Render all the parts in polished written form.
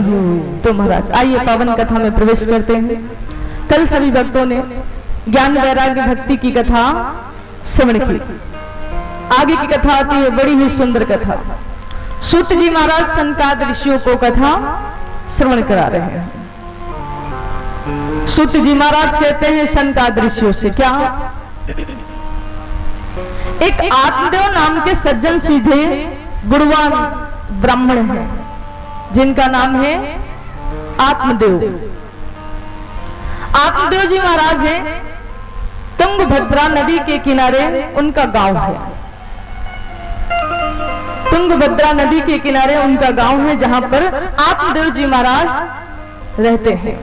हो। तो महाराज आइए पावन कथा में प्रवेश करते हैं। कल सभी भक्तों ने ज्ञान वैराग्य भक्ति की कथा श्रवण की। आगे की कथा आती है बड़ी ही सुंदर कथा। सूत जी महाराज सनकादिक ऋषियों को कथा श्रवण करा रहे हैं। सूत जी महाराज कहते हैं सनकादिक ऋषियों से, क्या एक आत्मदेव नाम के सज्जन सीधे गुणवान ब्राह्मण हैं, जिनका नाम है आत्मदेव। आत्मदेव जी महाराज हैं, तुंगभद्रा नदी के किनारे उनका गांव है। तुंगभद्रा नदी के किनारे उनका गांव है, जहां पर आत्मदेव जी महाराज रहते हैं।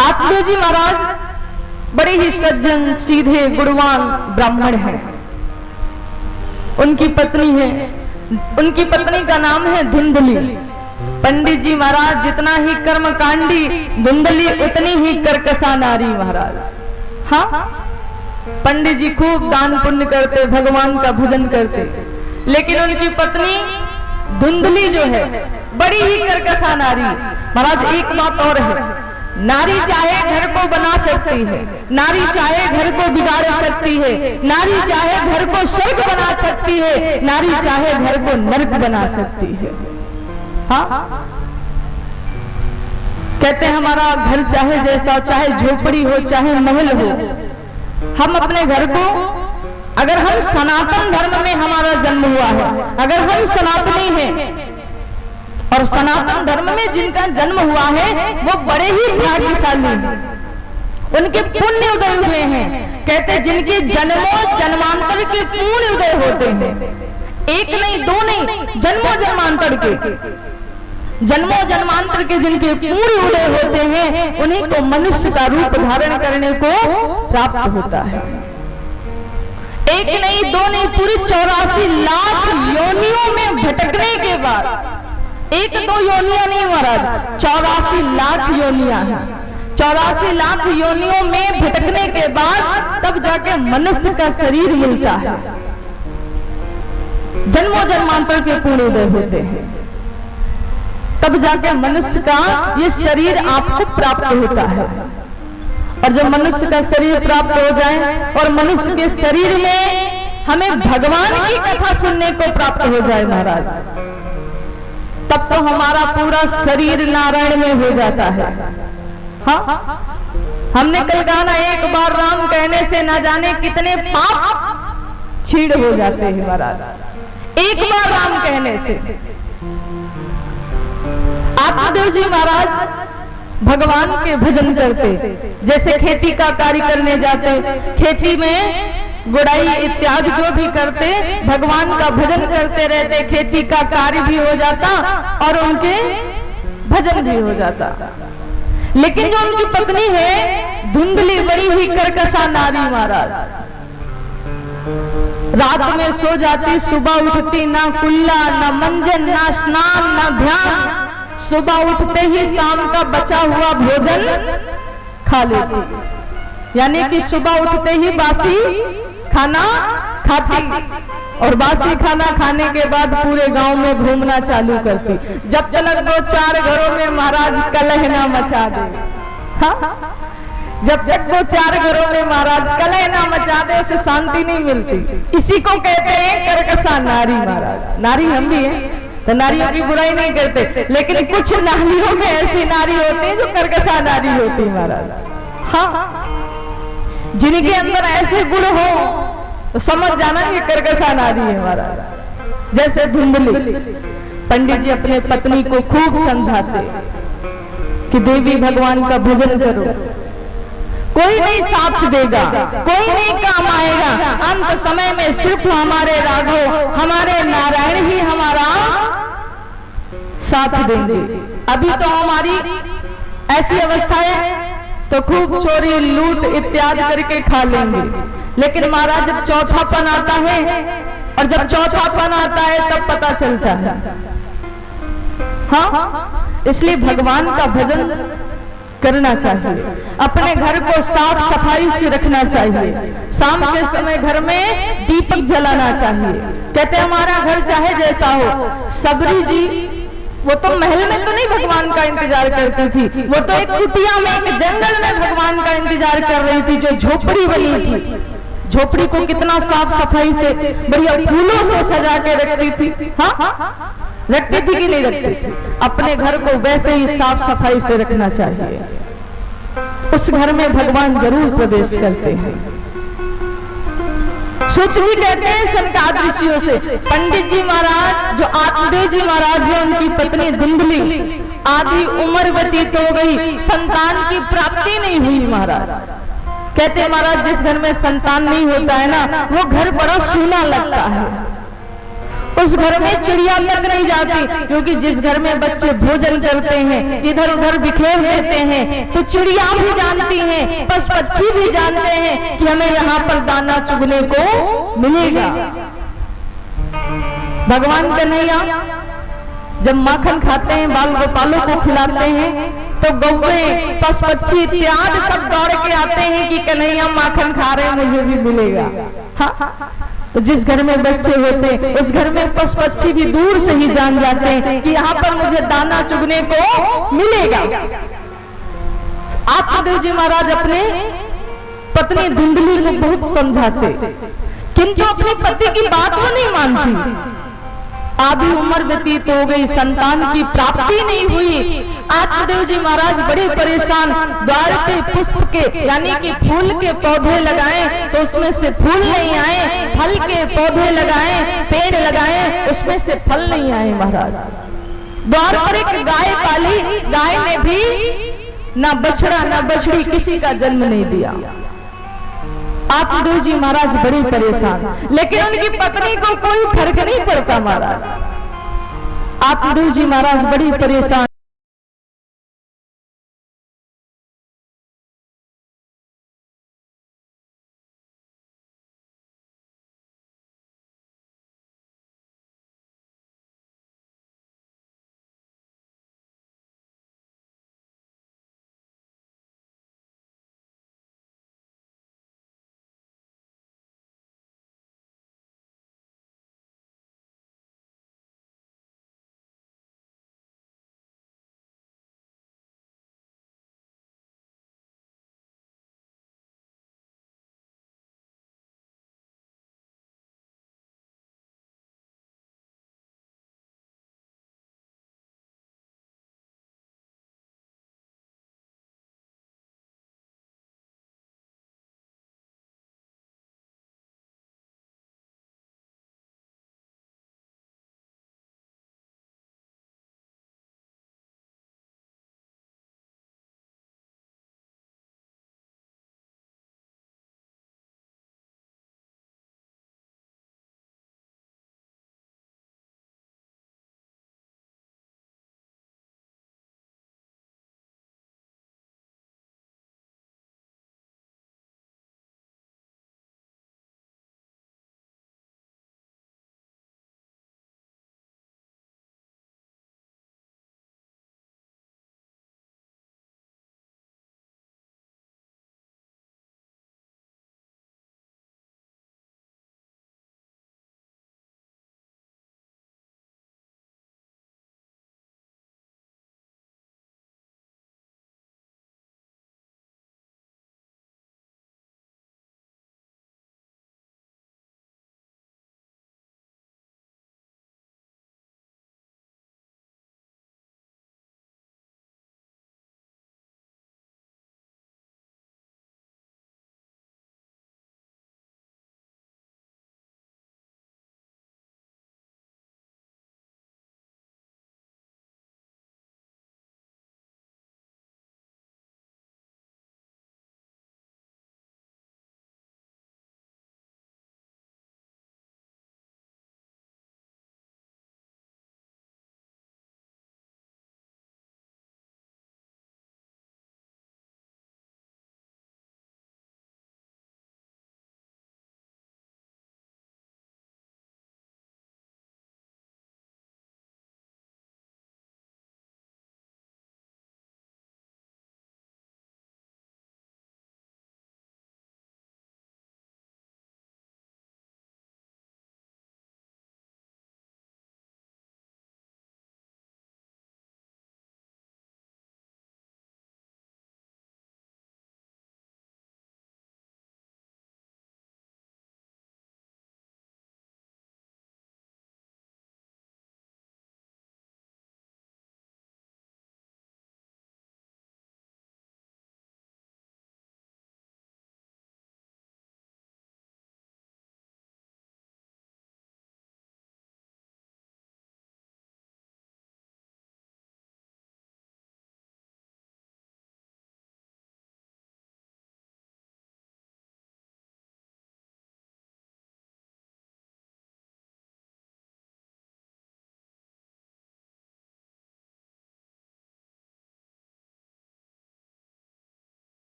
आत्मदेव जी महाराज बड़े ही सज्जन सीधे गुणवान ब्राह्मण हैं। उनकी पत्नी है, उनकी पत्नी का नाम है धुंधली। पंडित जी महाराज जितना ही कर्मकांडी धुंधली उतनी ही कर्कशा नारी महाराज। हाँ, पंडित जी खूब दान पुण्य करते, भगवान का भजन करते, लेकिन उनकी पत्नी धुंधली जो है बड़ी ही कर्कशा नारी महाराज। एक बात और है, नारी चाहे घर को बना सकती है, नारी चाहे घर को बिगाड़ सकती है, नारी चाहे घर को स्वर्ग बना सकती है, नारी चाहे घर को नरक बना सकती है। हाँ, कहते हैं हमारा घर चाहे जैसा, चाहे झोपड़ी हो चाहे महल हो, हम अपने घर को, अगर हम सनातन धर्म में हमारा जन्म हुआ है, अगर हम सनातनी हैं और सनातन धर्म में जिनका जन्म हुआ है वो बड़े ही भाग्यशाली हैं, उनके पुण्य उदय हुए हैं। कहते जिनके जन्मों जन्मांतर के पूर्ण उदय होते हैं, एक नहीं दो नहीं, जन्मों जन्मांतर के, जन्मों जन्मांतर के जिनके पूर्ण उदय होते हैं, उन्हीं को मनुष्य का रूप धारण करने को प्राप्त होता है। एक नहीं दो नहीं, पूरी 84 लाख योनियों में भटकने के बाद, एक दो योनियां नहीं महाराज, 84 लाख योनियां हैं। 84 लाख योनियों में भटकने के बाद तब जाके मनुष्य का शरीर मिलता है। जन्मों जन्मांतर के पूर्ण उदय होते हैं, तब जाके मनुष्य का ये शरीर आपको प्राप्त होता है। और जब मनुष्य का शरीर प्राप्त हो जाए और मनुष्य के शरीर में हमें भगवान की कथा सुनने को प्राप्त हो जाए महाराज, तब तो हमारा पूरा शरीर नारायण में हो जाता है। हाँ, हमने कल कहा ना, एक बार राम कहने से ना जाने कितने पाप छीड़ हो जाते हैं महाराज, एक बार राम कहने से। आत्मदेव जी महाराज भगवान के भजन करते, जैसे खेती का कार्य करने जाते, खेती में गुड़ाई इत्यादि जो भी करते, भगवान का भजन करते रहते, खेती का कार्य भी हो जाता और उनके भजन भी हो जाता। लेकिन जो उनकी पत्नी है धुंधली, बड़ी ही कर्कशा नारी महाराज, रात में सो जाती, सुबह उठती ना कुल्ला ना मंजन ना स्नान ना ध्यान, सुबह उठते ही शाम का बचा हुआ भोजन खा लेती, यानी कि सुबह उठते ही बासी खाना खाती और बासी खाना खाने के बाद पूरे गांव में घूमना चालू करती, जब तक 2-4 घरों में महाराज कलह ना मचा दे। हाँ? जब तक 2-4 घरों में महाराज कलह ना मचा दे उसे शांति नहीं मिलती। इसी को कहते हैं कर्कशा नारी महाराज। नारी हम भी हैं तो नारियों की बुराई नहीं करते, लेकिन कुछ नारियों में ऐसी नारी होती है जो कर्कशा नारी होती है महाराज। हाँ, जिनके अंदर ऐसे गुण हो तो समझ जाना ये कर्कशा नारी है महाराज। जैसे धुंधली, पंडित जी अपने पत्नी को खूब समझाते कि देवी भगवान का भजन करो, कोई नहीं साथ देगा, कोई नहीं काम आएगा, अंत समय में सिर्फ हमारे राघव, हमारे नारायण ही हमारा साथ देंगे। अभी तो हमारी ऐसी अवस्था है तो खूब चोरी लूट इत्यादि करके खा लेंगे, लेकिन महाराज जब चौथापन आता है, और जब चौथापन आता है तब पता चलता है। हाँ, इसलिए भगवान का भजन करना चाहिए, अपने घर को साफ सफाई से रखना चाहिए, शाम के समय घर में दीपक जलाना चाहिए। कहते हमारा घर चाहे जैसा हो, सबरी जी वो तो महल में तो नहीं भगवान का इंतजार करती थी, वो तो एक कुटिया में, एक जंगल में भगवान का इंतजार कर रही थी, जो झोपड़ी बनी थी। झोपड़ी को कितना साफ सफाई से, बढ़िया फूलों से सजा के रखती थी। हाँ, रखती थी कि नहीं रखती थी? अपने घर को वैसे ही साफ सफाई से रखना चाहिए। उस घर में भगवान जरूर प्रवेश करते हैं। सूत जी कहते हैं सनकादिक ऋषियों से, पंडित जी महाराज, जो आत्मदेव जी महाराज है, उनकी पत्नी धुंधली आधी उम्र व्यतीत हो गई, संतान की प्राप्ति नहीं हुई। महाराज कहते हैं महाराज, जिस घर में संतान नहीं होता है ना, वो घर बड़ा सूना लगता है। उस घर में चिड़िया तक नहीं जाती, क्योंकि जिस घर में बच्चे भोजन करते हैं, इधर उधर बिखेर देते हैं, तो चिड़िया भी जानती हैं, पशु पक्षी भी जानते हैं कि हमें यहाँ पर दाना चुगने को मिलेगा। भगवान कन्हैया जब माखन खाते हैं, बाल गोपालों को खिलाते हैं, तो गौवे, पशु पक्षी इत्यादि सब दौड़ के आते हैं कि कन्हैया माखन खा रहे हैं, मुझे भी मिलेगा। हाँ, तो जिस घर में बच्चे होते हैं, उस घर में पशु पक्षी भी दूर से ही जान जाते हैं कि यहाँ पर मुझे दाना चुगने को मिलेगा। आत्मदेव जी महाराज अपने पत्नी धुंधली को बहुत समझाते, किंतु अपनी पति की बात वो नहीं मानती। आधी उम्र व्यतीत हो गई, संतान की प्राप्ति नहीं हुई। आत्मदेव जी महाराज बड़े परेशान, द्वार पे पुष्प के यानी कि फूल के पौधे लगाए तो उसमें से फूल नहीं आए, फल के पौधे लगाए, पेड़ लगाए, उसमें से फल नहीं आए। महाराज द्वार पर एक गाय पाली, गाय ने भी ना बछड़ा ना बछड़ी किसी का जन्म नहीं दिया। आत्मदेव जी महाराज बड़े परेशान, लेकिन उनकी पत्नी को कोई फर्क नहीं पड़ता। महाराज आत्मदेव जी महाराज बड़ी परेशान।